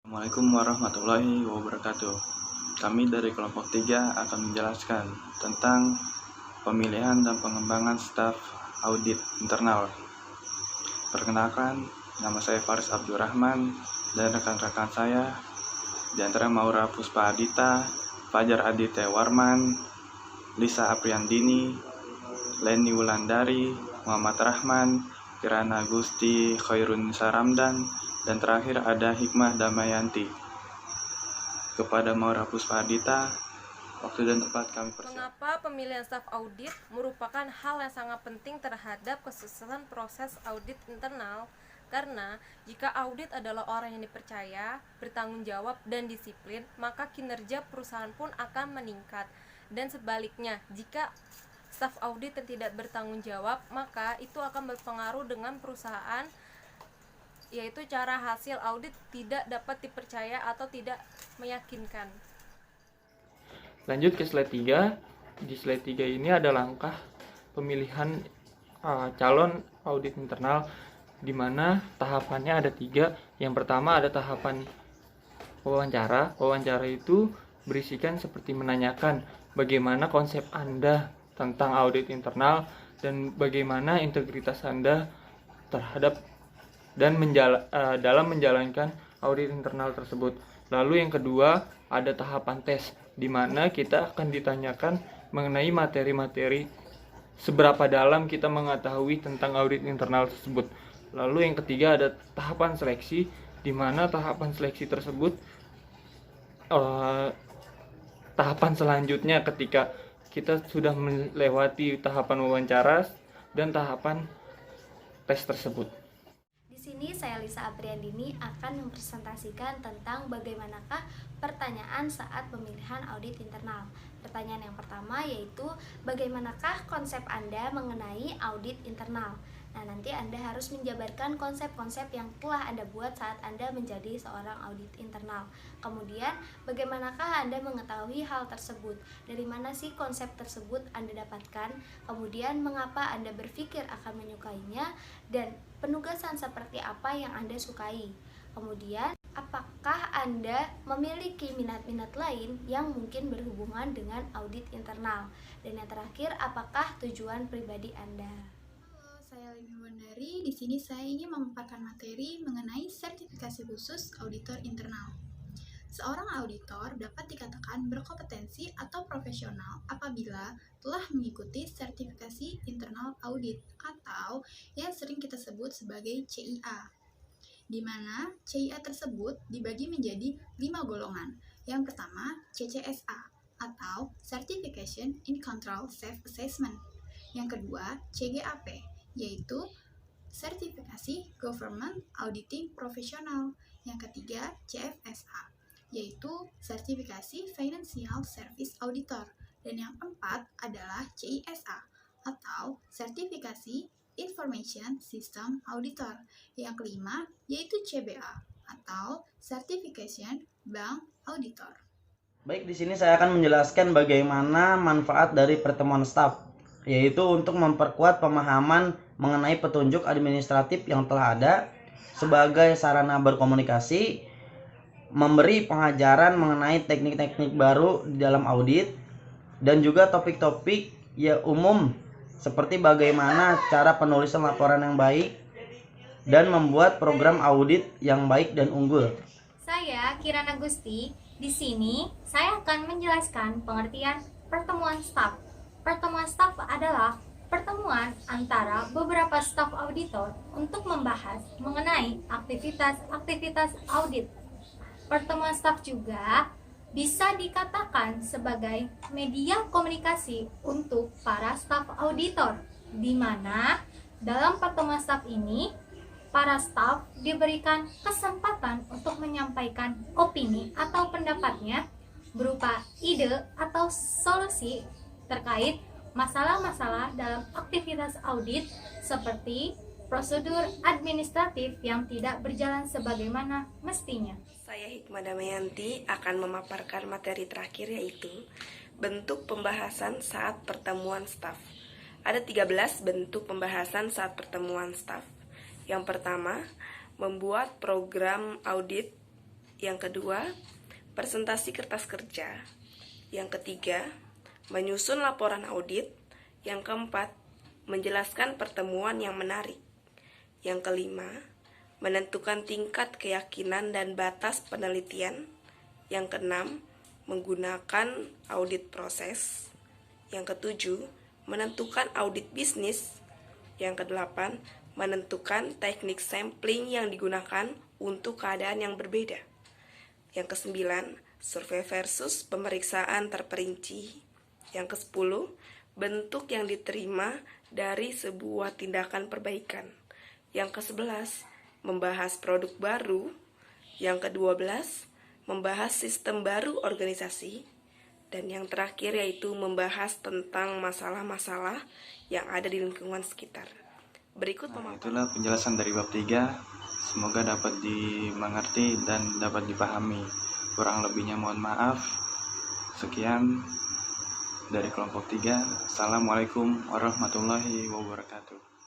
Assalamualaikum warahmatullahi wabarakatuh. Kami dari kelompok 3 akan menjelaskan tentang pemilihan dan pengembangan staf audit internal. Perkenalkan, nama saya Faris Abdurrahman dan rekan-rekan saya di antara Maura Puspa Adita, Fajar Aditya Warman, Lisa Apriandini, Leni Wulandari, Muhammad Rahman, Kirana Gusti Khairun Saramdan, dan terakhir ada Hikmah Damayanti. Kepada Maura Puspa Adita, waktu dan tempat kami persiapkan. Mengapa pemilihan staf audit merupakan hal yang sangat penting terhadap kesuksesan proses audit internal? Karena jika audit adalah orang yang dipercaya, bertanggung jawab, dan disiplin, maka kinerja perusahaan pun akan meningkat. Dan sebaliknya, jika staf audit yang tidak bertanggung jawab, maka itu akan berpengaruh dengan perusahaan, yaitu cara hasil audit tidak dapat dipercaya atau tidak meyakinkan. Lanjut ke slide 3. Di slide 3 ini ada langkah pemilihan calon audit internal, di mana tahapannya ada 3. Yang pertama ada tahapan wawancara. Wawancara itu berisikan seperti menanyakan bagaimana konsep Anda tentang audit internal dan bagaimana integritas Anda terhadap dan dalam menjalankan audit internal tersebut. Lalu yang kedua ada tahapan tes, di mana kita akan ditanyakan mengenai materi-materi seberapa dalam kita mengetahui tentang audit internal tersebut. Lalu yang ketiga ada tahapan seleksi, di mana tahapan seleksi tersebut tahapan selanjutnya ketika kita sudah melewati tahapan wawancara dan tahapan tes tersebut. Di sini saya Lisa Apriandini akan mempresentasikan tentang bagaimanakah pertanyaan saat pemilihan audit internal. Pertanyaan yang pertama yaitu bagaimanakah konsep Anda mengenai audit internal. Nah, nanti Anda harus menjabarkan konsep-konsep yang telah Anda buat saat Anda menjadi seorang audit internal. Kemudian, bagaimanakah Anda mengetahui hal tersebut? Dari mana sih konsep tersebut Anda dapatkan? Kemudian, mengapa Anda berpikir akan menyukainya? Dan penugasan seperti apa yang Anda sukai? Kemudian, apakah Anda memiliki minat-minat lain yang mungkin berhubungan dengan audit internal? Dan yang terakhir, apakah tujuan pribadi Anda? Saya Leni Wulandari. Di sini saya ingin memaparkan materi mengenai sertifikasi khusus auditor internal. Seorang auditor dapat dikatakan berkompetensi atau profesional apabila telah mengikuti sertifikasi internal audit atau yang sering kita sebut sebagai CIA, di mana CIA tersebut dibagi menjadi 5 golongan. Yang pertama, CCSA atau Certification in Control Self-Assessment. Yang kedua, CGAP, yaitu sertifikasi Government Auditing Professional. Yang ketiga, CFSA, yaitu sertifikasi Financial Service Auditor. Dan yang keempat adalah CISA atau sertifikasi Information System Auditor. Yang kelima yaitu CBA atau Certification Bank Auditor. Baik, di sini saya akan menjelaskan bagaimana manfaat dari pertemuan staf, yaitu untuk memperkuat pemahaman mengenai petunjuk administratif yang telah ada sebagai sarana berkomunikasi, memberi pengajaran mengenai teknik-teknik baru di dalam audit, dan juga topik-topik ya umum seperti bagaimana cara penulisan laporan yang baik dan membuat program audit yang baik dan unggul. Saya Kirana Gusti. Di sini saya akan menjelaskan pengertian pertemuan staf. Pertemuan staf adalah pertemuan antara beberapa staf auditor untuk membahas mengenai aktivitas audit. Pertemuan staf juga bisa dikatakan sebagai media komunikasi untuk para staf auditor, di mana dalam pertemuan staf ini para staf diberikan kesempatan untuk menyampaikan opini atau pendapatnya berupa ide atau solusi terkait masalah-masalah dalam aktivitas audit seperti prosedur administratif yang tidak berjalan sebagaimana mestinya. Saya Hikmah Damayanti akan memaparkan materi terakhir, yaitu bentuk pembahasan saat pertemuan staf. Ada 13 bentuk pembahasan saat pertemuan staf. Yang pertama, membuat program audit Yang kedua, presentasi kertas kerja. Yang ketiga, menyusun laporan audit. Yang keempat, menjelaskan pertemuan yang menarik. Yang kelima, menentukan tingkat keyakinan dan batas penelitian. Yang keenam, menggunakan audit proses. Yang ketujuh, menentukan audit bisnis. Yang kedelapan, menentukan teknik sampling yang digunakan untuk keadaan yang berbeda. Yang kesembilan, survei versus pemeriksaan terperinci. Yang kesepuluh, bentuk yang diterima dari sebuah tindakan perbaikan. Yang ke-11, membahas produk baru. Yang ke-12, membahas sistem baru organisasi. Dan yang terakhir yaitu membahas tentang masalah-masalah yang ada di lingkungan sekitar. Berikut Itulah penjelasan dari bab 3. Semoga dapat dimengerti dan dapat dipahami. Kurang lebihnya mohon maaf. Sekian dari kelompok 3. Assalamualaikum warahmatullahi wabarakatuh.